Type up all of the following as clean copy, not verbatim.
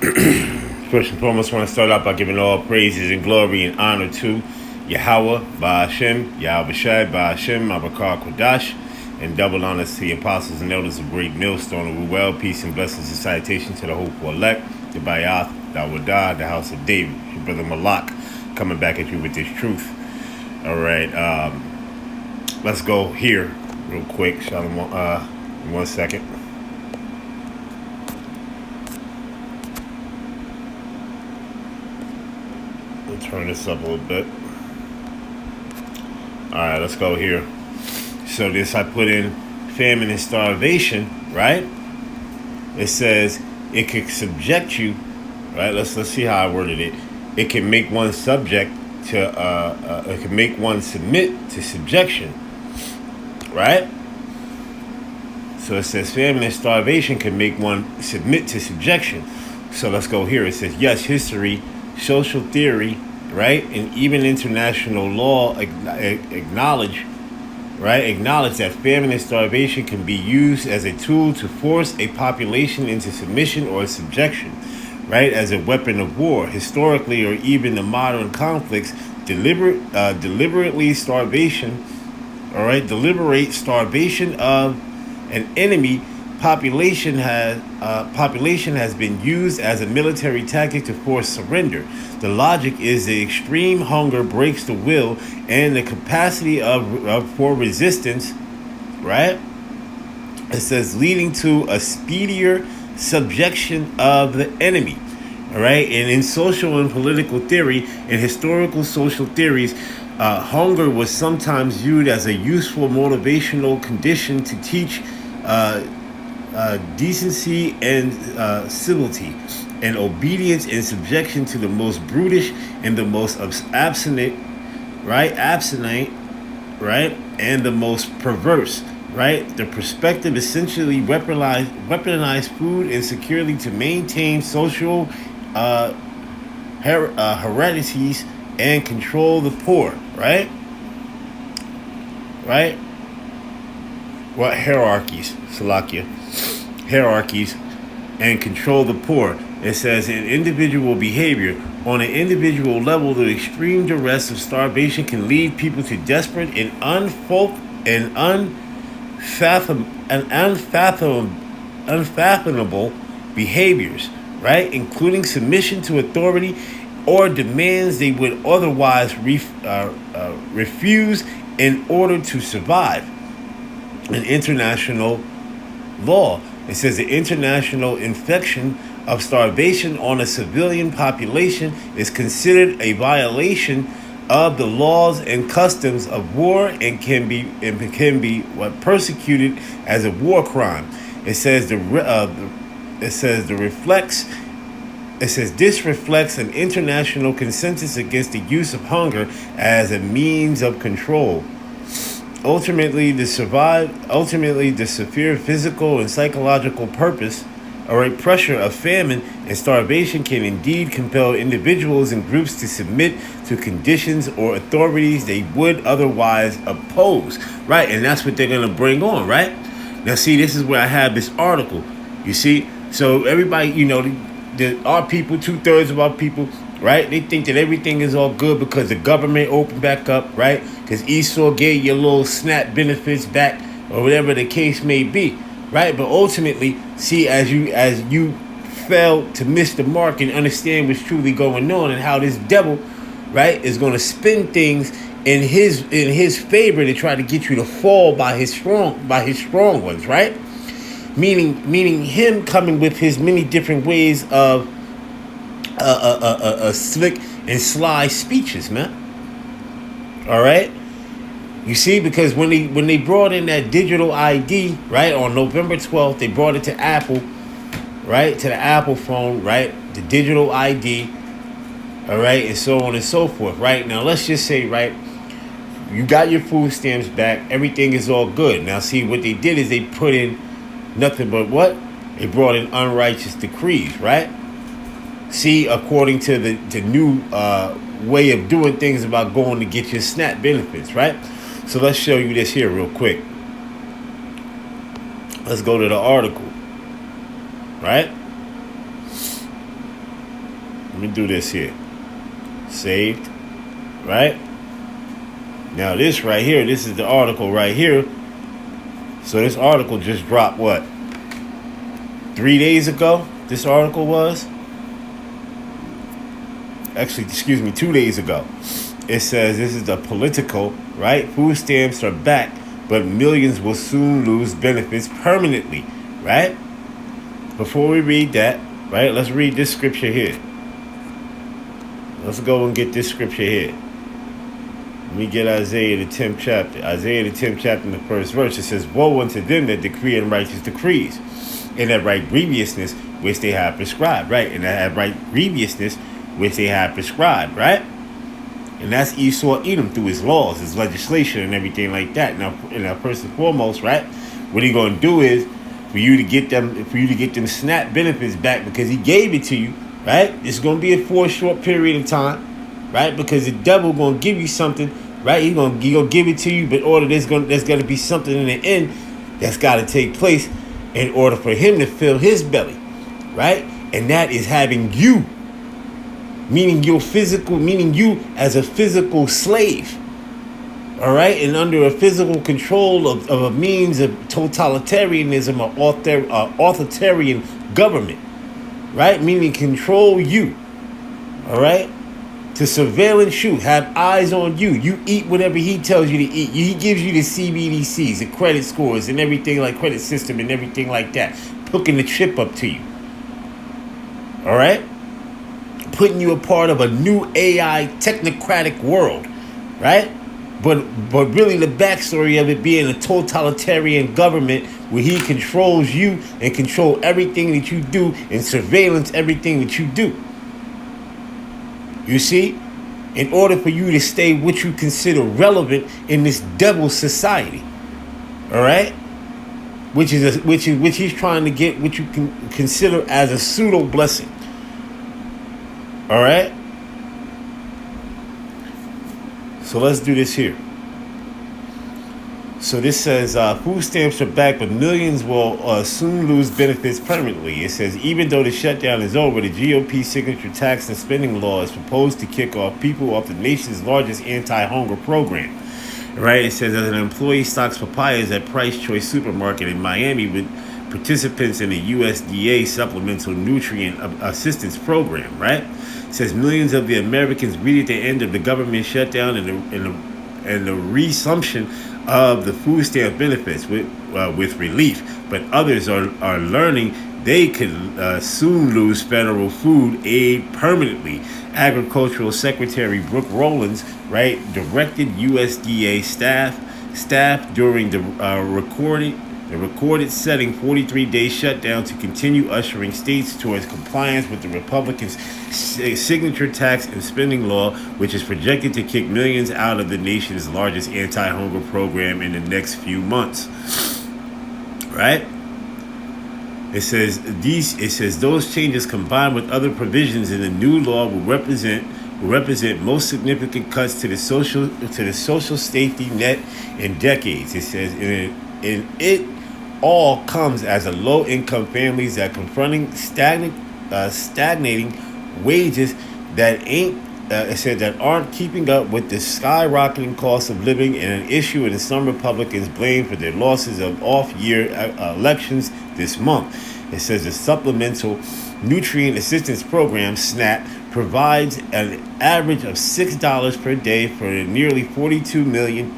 First and foremost, I want to start out by giving all praises and glory and honor to Yahweh, Ba'ashem, Yahweh Shai, Ba'ashem, Abakar Kodash, and double honors to the apostles and elders of Great Millstone of Ruel. Peace and blessings and salutation to the hopeful elect, the Bayath, Dawadah, the house of David, your brother Malak, coming back at you with this truth. All right, let's go here real quick. Shalom, 1 second. Turn this up a little bit. Alright, let's go here. So this, I put in famine and starvation, right? It says it could subject you, right? Let's see how I worded it. It can make one subject to it can make one submit to subjection, right? So it says famine and starvation can make one submit to subjection. So let's go here. It says yes, history, social theory, right, and even international law acknowledge that famine and starvation can be used as a tool to force a population into submission or subjection, right, as a weapon of war. Historically, or even the modern conflicts, deliberate starvation of an enemy population has been used as a military tactic to force surrender. The logic is the extreme hunger breaks the will and the capacity for resistance, right? It says leading to a speedier subjection of the enemy. All right, and in social and political theory and historical social theories, hunger was sometimes viewed as a useful motivational condition to teach decency and civility, and obedience and subjection to the most brutish and the most abstinent, right, and the most perverse, right. The perspective essentially weaponized food insecurely to maintain social heredities and control the poor, right. What hierarchies, Salakia, hierarchies, and control the poor. It says in individual behavior, on an individual level, the extreme duress of starvation can lead people to desperate and unfathomable behaviors, right, including submission to authority or demands they would otherwise refuse in order to survive. In international law, it says the international infliction of starvation on a civilian population is considered a violation of the laws and customs of war and can be persecuted as a war crime. It says this reflects an international consensus against the use of hunger as a means of control. Ultimately, the severe physical and psychological purpose or a pressure of famine and starvation can indeed compel individuals and groups to submit to conditions or authorities they would otherwise oppose, right? And that's what they're going to bring on, right? Now, see, this is where I have this article, you see? So everybody, our people, 2/3 of our people, right? They think that everything is all good because the government opened back up, right? Because Esau gave you little SNAP benefits back or whatever the case may be, right? But ultimately, see, as you fail to miss the mark and understand what's truly going on and how this devil, right, is going to spin things in his favor to try to get you to fall by his strong ones, right? Meaning him coming with his many different ways of slick and sly speeches, man. All right, you see, because when they brought in that digital ID, right, on November 12th, they brought it to Apple, right, to the Apple phone, right, the digital ID, all right, and so on and so forth, right. Now let's just say, right, you got your food stamps back, everything is all good. Now see, what they did is they put in nothing but what? They brought in unrighteous decrees, right? See, according to the new way of doing things about going to get your SNAP benefits, right? So let's show you this here real quick. Let's go to the article, right? me do this here. Saved. Right? Now this right here, this is the article right here. So this article just dropped what? 3 days ago? This article was? Actually, excuse me, 2 days ago. It says this is the Politico, right? Food stamps are back, but millions will soon lose benefits permanently, right? Before we read that, right, let's read this scripture here. Let's go and get this scripture here. Let me get Isaiah the 10th chapter. Isaiah the 10th chapter in the first verse. It says, woe unto them that decree unrighteous decrees, and that write grievousness which they have prescribed, right? And that have right grievousness which they have prescribed, right? And that's Esau Edom through his laws, his legislation, and everything like that. Now, first and foremost, right, what he gonna do is for you to get them SNAP benefits back because he gave it to you, right? It's gonna be for a short period of time, right? Because the devil gonna give you something, right? He gonna give it to you, but there's gonna be something in the end that's got to take place in order for him to fill his belly, right? And that is having you. Meaning you as a physical slave, all right, and under a physical control of a means of totalitarianism or authoritarian government, right? Meaning control you, all right, to surveillance you, have eyes on you. You eat whatever he tells you to eat. He gives you the CBDCs, the credit scores, and everything like credit system and everything like that, hooking the chip up to you, all right. Putting you a part of a new AI technocratic world, right? But really the backstory of it being a totalitarian government where he controls you and control everything that you do and surveillance everything that you do. You see? In order for you to stay what you consider relevant in this devil society. All right? Which he's trying to get what you can consider as a pseudo blessing. All right. So let's do this here. So this says food stamps are back, but millions will soon lose benefits permanently. It says even though the shutdown is over, the GOP signature tax and spending law is proposed to kick off people off the nation's largest anti-hunger program. Right? It says as an employee stocks papayas at Price Choice Supermarket in Miami with participants in the USDA Supplemental Nutrient Assistance Program. Right? It says millions of the Americans read at the end of the government shutdown and the resumption of the food stamp benefits with relief, but others are learning they could soon lose federal food aid permanently. Agricultural Secretary Brooke Rollins, right, directed USDA staff during the recorded setting 43-day shutdown to continue ushering states towards compliance with the Republicans' signature tax and spending law, which is projected to kick millions out of the nation's largest anti-hunger program in the next few months. Right? It says those changes combined with other provisions in the new law will represent most significant cuts to the social safety net in decades. It says it all comes as a low-income families that confronting stagnating wages that aren't keeping up with the skyrocketing cost of living, and an issue that some Republicans blame for their losses of off-year elections this month. It says the Supplemental Nutrient Assistance Program, SNAP, provides an average of $6 per day for nearly 42 million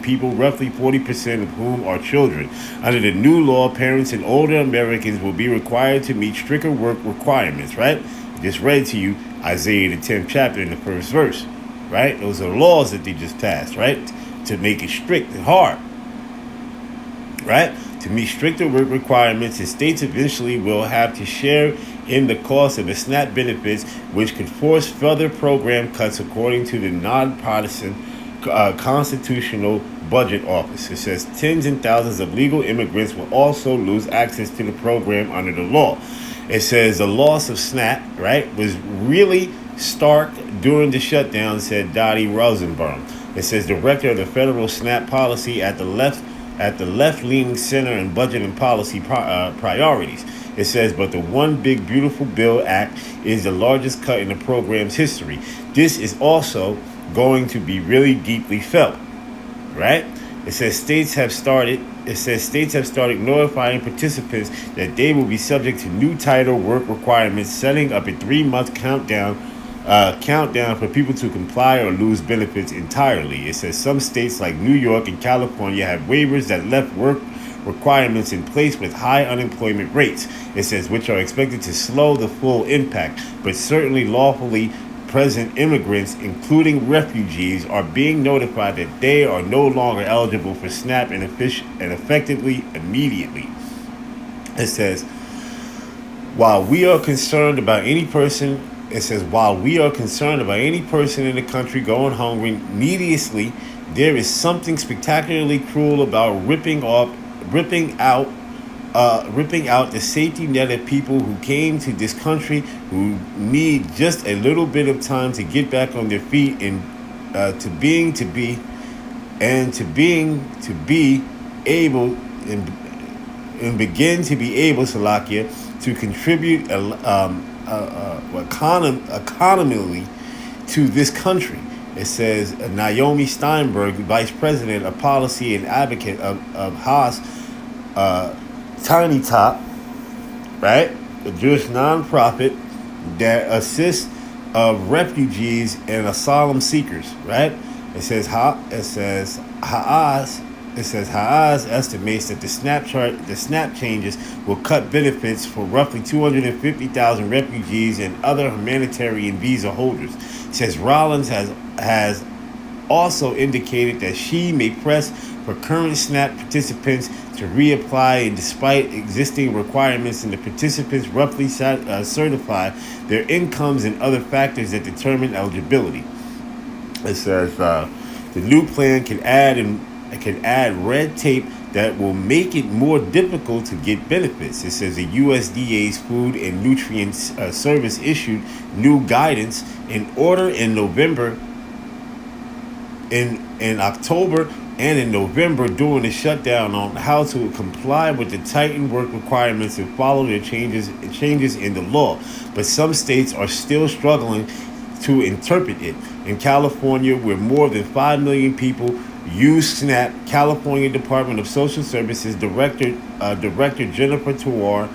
people, roughly 40% of whom are children. Under the new law, parents and older Americans will be required to meet stricter work requirements, right? Just read to you Isaiah the 10th chapter in the first verse, right? Those are laws that they just passed, right? To make it strict and hard, right? To meet stricter work requirements, the states eventually will have to share in the cost of the SNAP benefits, which could force further program cuts, according to the nonpartisan Constitutional Budget Office. It says tens and thousands of legal immigrants will also lose access to the program under the law. It says the loss of SNAP, right, was really stark during the shutdown, said Dottie Rosenbaum. It says director of the federal SNAP policy at the left-leaning Center on Budget and Policy Priorities. It says, but the One Big Beautiful Bill Act is the largest cut in the program's history. This is also going to be really deeply felt, right? It says states have started notifying participants that they will be subject to new title work requirements, setting up a 3-month countdown for people to comply or lose benefits entirely. It says some states like New York and California have waivers that left work requirements in place with high unemployment rates. It says which are expected to slow the full impact, but certainly lawfully present immigrants, including refugees, are being notified that they are no longer eligible for SNAP and effectively immediately. It says, while we are concerned about any person in the country going hungry needlessly, there is something spectacularly cruel about ripping out the safety net of people who came to this country who need just a little bit of time to get back on their feet and to be able and begin to be able, Salakia, to contribute economically to this country. It says Naomi Steinberg, Vice President of Policy and Advocate of Haas Tiny Top, right? A Jewish nonprofit that assists refugees and asylum seekers, right? It says Haas estimates that the SNAP changes will cut benefits for roughly 250,000 refugees and other humanitarian visa holders. It says Rollins has also indicated that she may press for current SNAP participants to reapply, and despite existing requirements and the participants roughly certify their incomes and other factors that determine eligibility. It says the new plan can add red tape that will make it more difficult to get benefits. It says the USDA's Food and Nutrient Service issued new guidance in October and in November during the shutdown on how to comply with the tightened work requirements and follow the changes in the law. But some states are still struggling to interpret it. In California, where more than 5 million people use SNAP, California Department of Social Services Director Jennifer Torra,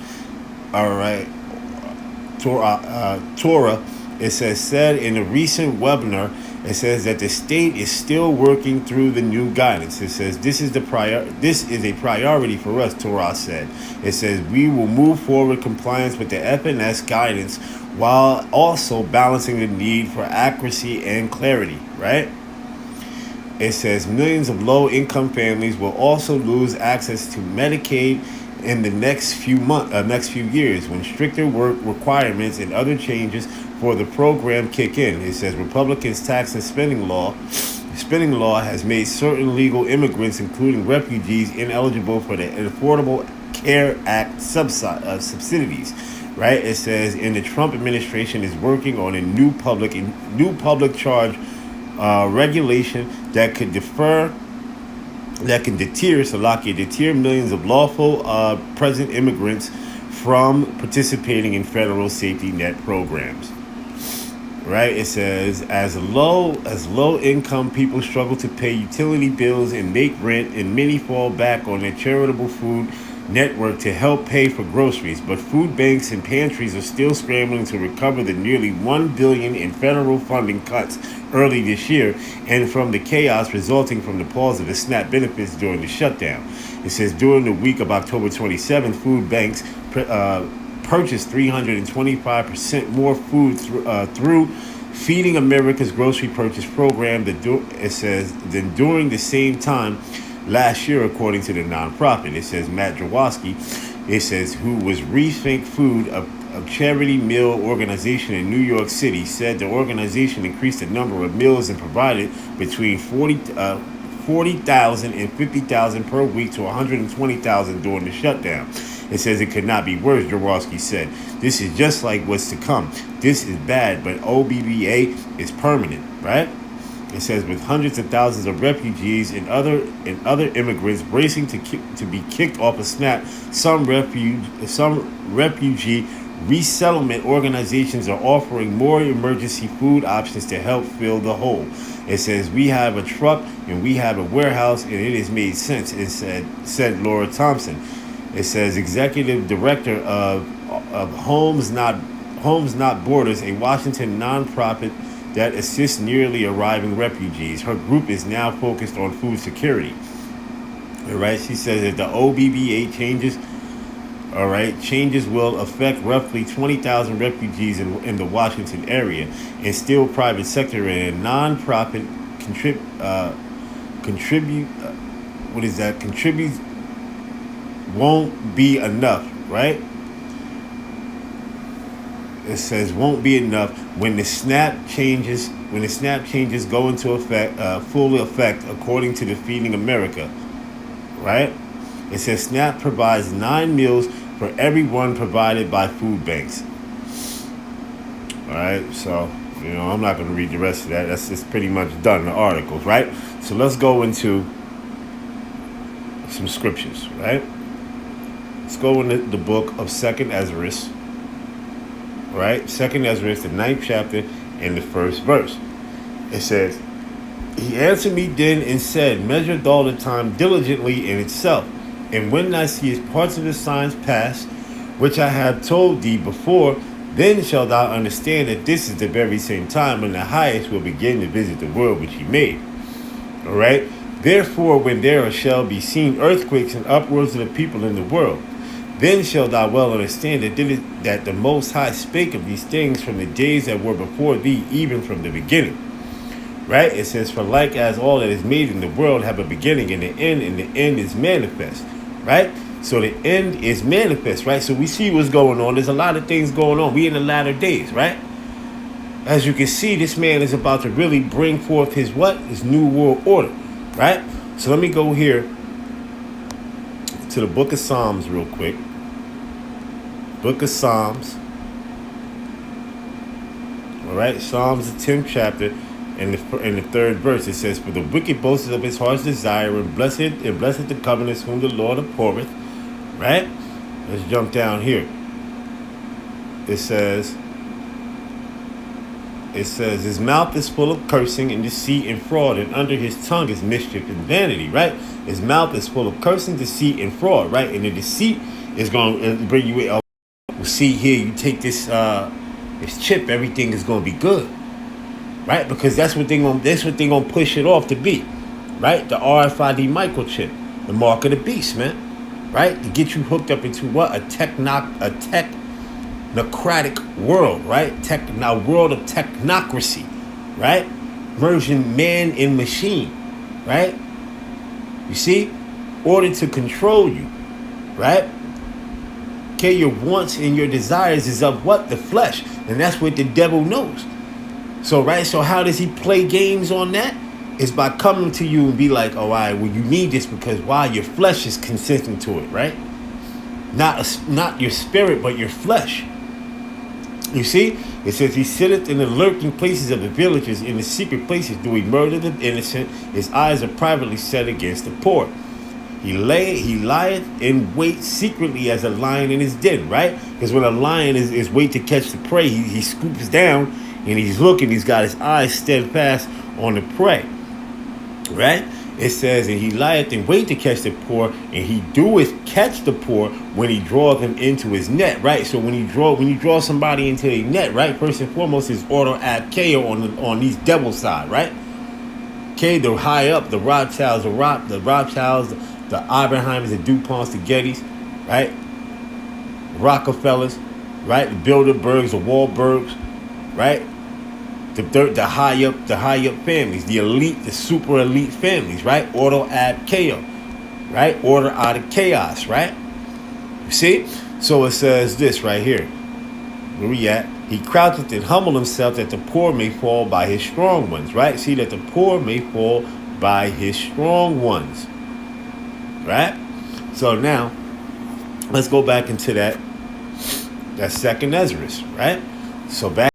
it said in a recent webinar, it says that the state is still working through the new guidance. It says this is a priority for us, Torah said. It says we will move forward compliance with the FNS guidance while also balancing the need for accuracy and clarity, right? It says millions of low-income families will also lose access to Medicaid in the next few years when stricter work requirements and other changes for the program kick in. It says Republicans' tax and spending law has made certain legal immigrants, including refugees, ineligible for the Affordable Care Act subsidies. Right? It says, and the Trump administration is working on a new public charge regulation that could deter millions of lawful present immigrants from participating in federal safety net programs. Right? It says as low income people struggle to pay utility bills and make rent, and many fall back on their charitable food network to help pay for groceries, but food banks and pantries are still scrambling to recover the nearly $1 billion in federal funding cuts early this year and from the chaos resulting from the pause of the SNAP benefits during the shutdown. It says during the week of October 27th, food banks purchased 325% more food through Feeding America's grocery purchase program than during the same time last year, according to the nonprofit. It says Matt Jaworski, who was Rethink Food, a charity meal organization in New York City, said the organization increased the number of meals and provided between 40,000 and 50,000 per week to 120,000 during the shutdown. It says it could not be worse, Jaworski said. This is just like what's to come. This is bad, but OBBA is permanent, right? It says, with hundreds of thousands of refugees and other immigrants bracing to be kicked off of SNAP, some refugee resettlement organizations are offering more emergency food options to help fill the hole. It says, we have a truck and we have a warehouse, and it has made sense. It said Laura Thompson. It says, executive director of Homes Not Borders, a Washington nonprofit that assists nearly arriving refugees. Her group is now focused on food security. All right, she says that the OBBA changes will affect roughly 20,000 refugees in the Washington area, and still private sector and nonprofit contribute won't be enough, right? It says won't be enough when the SNAP changes go into full effect, according to the Feeding America, right? It says SNAP provides 9 meals for everyone provided by food banks. All right, so I'm not going to read the rest of that. That's just pretty much done, the articles, right? So let's go into some scriptures, right? Let's go into the book of 2nd Ezra, right? 2nd Ezra, the 9th chapter and the 1st verse. It says, he answered me then and said, measure all the time diligently in itself. And when thou seest parts of the signs pass, which I have told thee before, then shalt thou understand that this is the very same time when the highest will begin to visit the world which he made. All right? Therefore, when there shall be seen earthquakes and uproars of the people in the world, then shalt thou well understand that the Most High spake of these things from the days that were before thee, even from the beginning. Right? It says, for like as all that is made in the world have a beginning and the end is manifest. Right? So the end is manifest, right? So we see what's going on. There's a lot of things going on. We in the latter days, right? As you can see, this man is about to really bring forth his new world order, right? So let me go here to the book of Psalms real quick. Book of Psalms. All right, Psalms, the 10th chapter. In the 3rd verse, it says, for the wicked boasteth of his heart's desire, and blessed the covenants whom the Lord abhorreth. Right? Let's jump down here. It says, his mouth is full of cursing and deceit and fraud, and under his tongue is mischief and vanity. Right? His mouth is full of cursing, deceit, and fraud. Right? And the deceit is going to bring you in. Well, see here, you take this chip, everything is going to be good. Right? Because that's what they're gonna push it off to be. Right? The RFID microchip, the mark of the beast, man. Right? To get you hooked up into what? A technocratic world, right? A world of technocracy, right? Merging man and machine, right? You see? Order to control you, right? Okay, your wants and your desires is of what? The flesh. And that's what the devil knows. So, right, so how does he play games on that? It's by coming to you and be like, all right, well, you need this because why? Your flesh is consistent to it, right? Not your spirit, but your flesh. You see? It says, he sitteth in the lurking places of the villages, in the secret places do he murder the innocent. His eyes are privately set against the poor. He lieth in wait secretly as a lion in his den, right? Because when a lion is wait to catch the prey, he scoops down and he's looking, he's got his eyes steadfast on the prey. Right? It says, and he lieth in wait to catch the poor, and he doeth catch the poor when he draweth them into his net. Right? So when you draw somebody into a net, right? First and foremost is order ad KO on these devil side, right? Okay, the high up, the Rothschilds, the Oppenheimers, the DuPonts, the Gettys, right? Rockefellers, right? The Bilderbergs, the Wahlbergs, right? The high up families, the elite, the super elite families, right? Order ad chaos, right? Order out of chaos, right? You see? So it says this right here. Where we at? He croucheth and humble himself that the poor may fall by his strong ones, right? See, that the poor may fall by his strong ones, right? So now, let's go back into that 2nd Ezra, right? So back